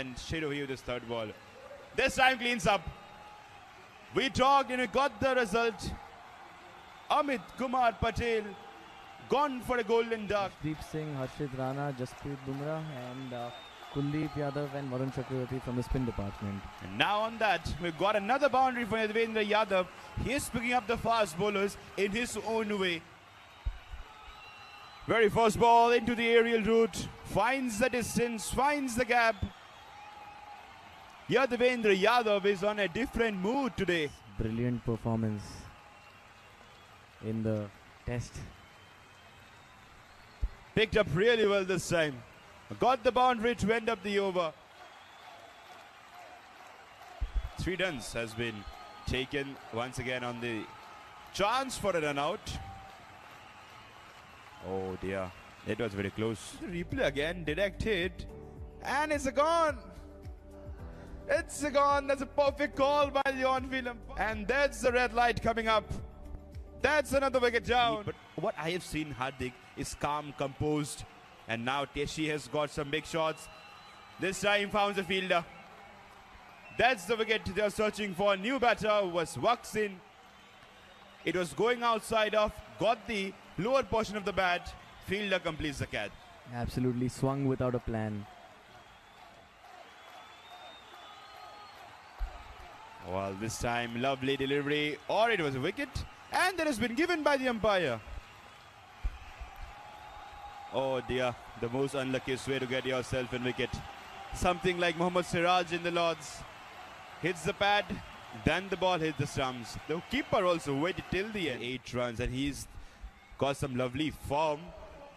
And Shirohi with his third ball. This time cleans up. We talked and we got the result. Amit Kumar Patel gone for a golden duck. Deep Singh, Harshit Rana, Jasprit Bumrah and Kuldeep Yadav and Varun Chakravarti from the spin department. And now on that, we've got another boundary for Devendra Yadav. He is picking up the fast bowlers in his own way. Very first ball into the aerial route. Finds the distance, finds the gap. Here Devendra Yadav is on a different mood today. Brilliant performance in the test. Picked up really well this time. Got the boundary to end up the over. 3 runs has been taken once again on the chance for a run out. Oh dear, it was very close. The replay again, direct hit, and it's a gone. It's a gone. That's a perfect call by the on-field umpire. And that's the red light coming up. That's another wicket down. But what I have seen Hardik is calm, composed. And now Teshi has got some big shots. This time found the fielder. That's the wicket they are searching for. New batter was walks in. It was going outside off. Got the lower portion of the bat. Fielder completes the catch. Absolutely swung without a plan. Well, this time lovely delivery, or it was a wicket, and that has been given by the umpire. Oh dear, the most unluckiest way to get yourself in wicket. Something like Mohammad Siraj in the Lords. Hits the pad, then the ball hits the stumps. The keeper also waited till the end. 8 runs, and he's got some lovely form.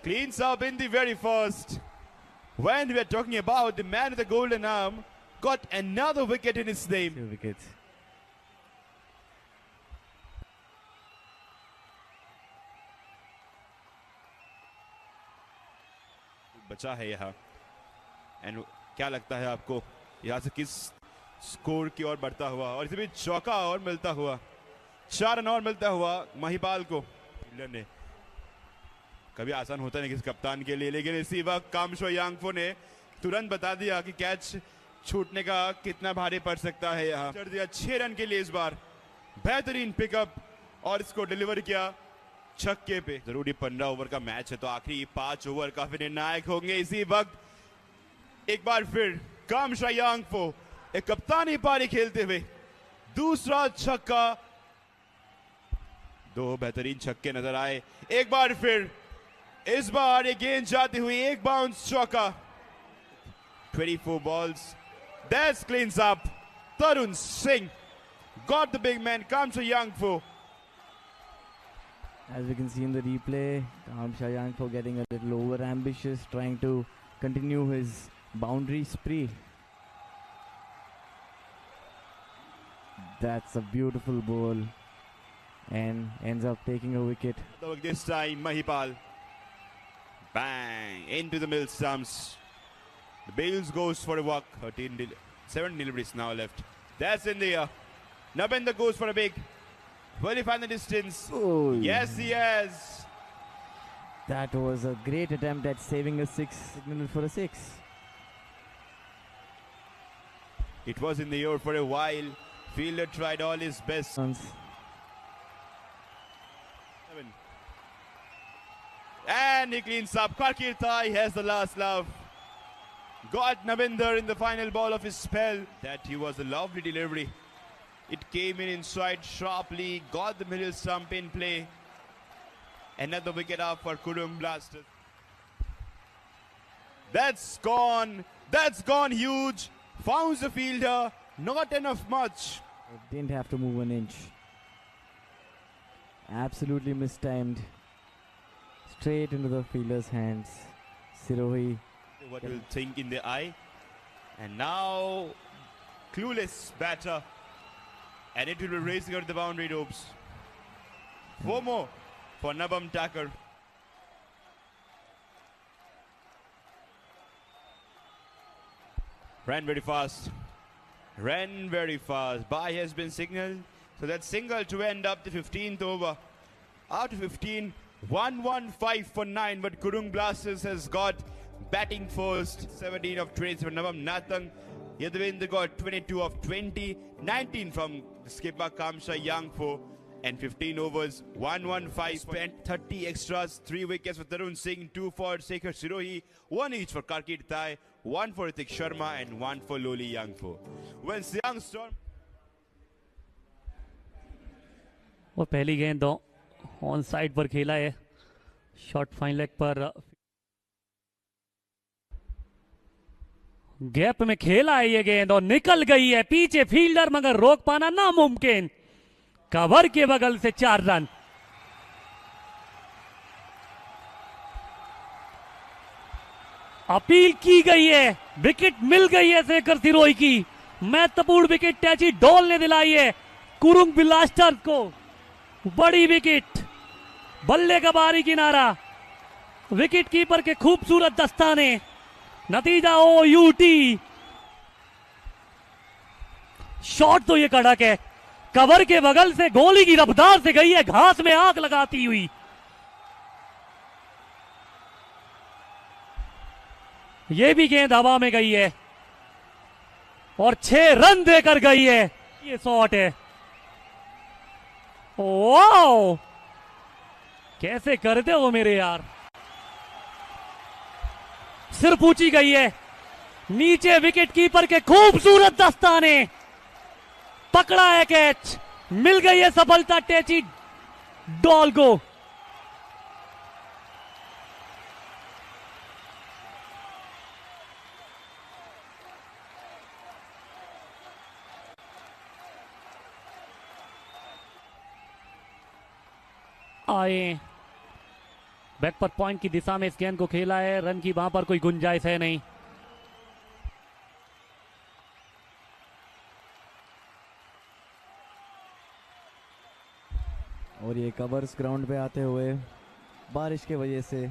Cleans up in the very first. When we are talking about the man with the golden arm, got another wicket in his name. 2 wickets. बचा है यहाँ and क्या लगता है आपको यहाँ से किस स्कोर की ओर बढ़ता हुआ और इसी बीच चौका और मिलता हुआ 4 रन और मिलता हुआ महिपाल को फील्डर ने कभी आसान होता नहीं किसी कप्तान के लिए लेकिन इसी वक्त कामशो यांगफो ने तुरंत बता दिया कि कैच छूटने का कितना भारी पड़ सकता है यहाँ चढ़ दिया 6 रन के लिए इस बार बेहतरीन पिकअप और इसको डिलीवर किया छक्के पे जरूरी 15 ओवर का मैच है तो आखिरी 5 ओवर काफी निर्णायक होंगे इसी वक्त एक बार फिर कामशो यांगफो एक कप्तानी पारी खेलते हुए दूसरा छक्का 2 बेहतरीन छक्के नजर आए एक बार फिर इस बार ये गेंद जाती हुई एक बाउंस चौका 24 balls that cleans up Tarun Singh got the big man Kamsha Yangfo. As we can see in the replay, Kamsha Yangfo getting a little over ambitious, trying to continue his boundary spree. That's a beautiful ball and ends up taking a wicket. This time Mahipal bang into the middle stumps. The Bales goes for a walk. 7 deliveries now left. That's in the air. Nabinder goes for a big. Will he find the distance? Oh, yes, he has. That was a great attempt at saving a 6, signal for a 6. It was in the air for a while. Fielder tried all his best. 7. And he cleans up. Karkirtai has the last love. Got Navinder in the final ball of his spell. That he was a lovely delivery. It came in inside sharply. Got the middle stump in play. Another wicket up for Kurung Blasters. That's gone. That's gone huge. Founds the fielder. Not enough much. It didn't have to move an inch. Absolutely mistimed. Straight into the fielder's hands. Sirohi. What will think in the eye. And now, clueless batter. And it will be racing out the boundary ropes. 4 more for Nabam Takar. Ran very fast. Ran very fast. Bye has been signaled. So that's single to end up the 15th over. Out of 15, 115 for 9. But Kurung Blasters has got batting first. 17 of 27. Navam Nathang Yadvinder got 22 of 20, 19 from skipper Kamsha Yangfo, and 15 overs, 115. Spent 30 extras, 3 wickets for Tarun Singh, 2 for Sekhar Sirohi, 1 each for Karkit Thai, 1 for Ritik Sharma, and 1 for Loli Yangfo. When Siang Storm. वो पहली गेंद on side पर खेला है, shot fine leg पर gap में खेला है ये गेंद और निकल गई है पीछे फील्डर, मगर रोक पाना नामुमकिन। कवर के बगल से 4 रन। अपील की गई है, विकेट मिल गई है शेखर सिरोही की। महत्वपूर्ण विकेट टैची डॉल ने दिलाई है कुरुंग ब्लास्टर्स को। बड़ी विकेट, बल्ले का बारी किनारा, विकेट कीपर के खूबसूरत दस्ताने, नतीजा OUT। शॉट तो ये कड़क है, कवर के बगल से गोली की रफ्तार से गई है, घास में आग लगाती हुई। ये भी गेंद हवा में गई है और 6 रन देकर गई है। ये शॉट है, वाओ कैसे करते हो मेरे यार। सिर्फ ऊंची गई है, नीचे विकेट कीपर के खूबसूरत दस्ताने, पकड़ा है कैच, मिल गई है सफलता टैची डॉल को। आए बैक पर पॉइंट की दिशा में इस गेंद को खेला है, रन की वहां पर कोई गुंजाइश है नहीं। और ये कवर्स ग्राउंड पे आते हुए बारिश के वजह से